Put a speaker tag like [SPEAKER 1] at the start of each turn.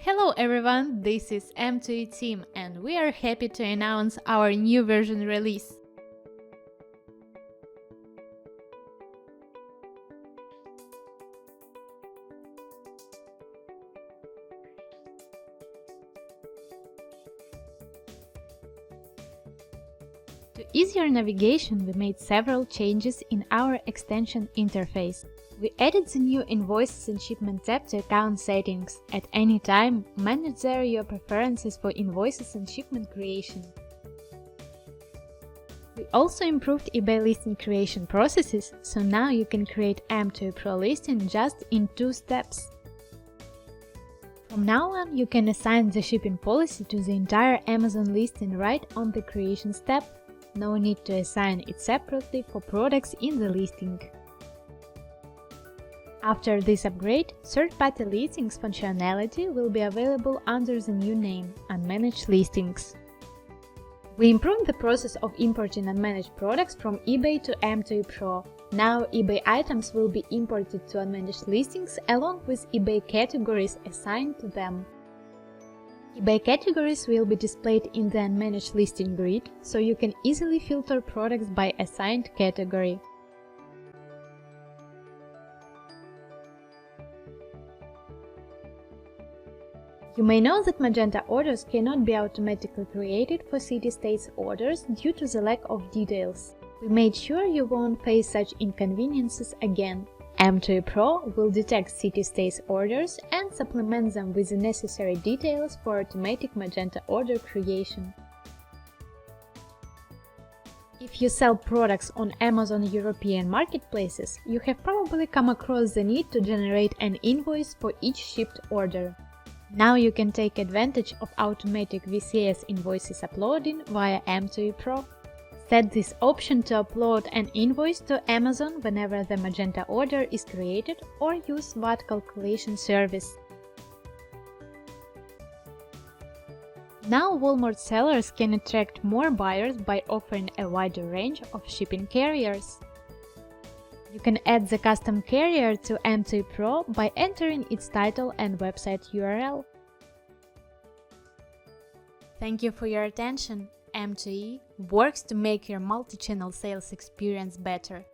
[SPEAKER 1] Hello everyone, this is M2E Team and we are happy to announce our new version release. To ease your navigation, we made several changes in our extension interface. We added the new Invoices and Shipment tab to account settings. At any time, manage there your preferences for invoices and shipment creation. We also improved eBay listing creation processes, so now you can create M2E Pro listing just in 2 steps. From now on, you can assign the shipping policy to the entire Amazon listing right on the Creations tab. No need to assign it separately for products in the listing. After this upgrade, third-party listings functionality will be available under the new name, Unmanaged Listings. We improved the process of importing unmanaged products from eBay to M2E Pro. Now eBay items will be imported to unmanaged listings along with eBay categories assigned to them. eBay categories will be displayed in the unmanaged listing grid, so you can easily filter products by assigned category. You may know that Magento orders cannot be automatically created for city-states orders due to the lack of details. We made sure you won't face such inconveniences again. M2E Pro will detect city-states orders and supplement them with the necessary details for automatic Magento order creation. If you sell products on Amazon European marketplaces, you have probably come across the need to generate an invoice for each shipped order. Now you can take advantage of automatic VCS invoices uploading via M2E Pro. Set this option to upload an invoice to Amazon whenever the Magento order is created, or use VAT calculation service. Now Walmart sellers can attract more buyers by offering a wider range of shipping carriers. You can add the custom carrier to M2E Pro by entering its title and website URL. Thank you for your attention. M2E works to make your multi-channel sales experience better.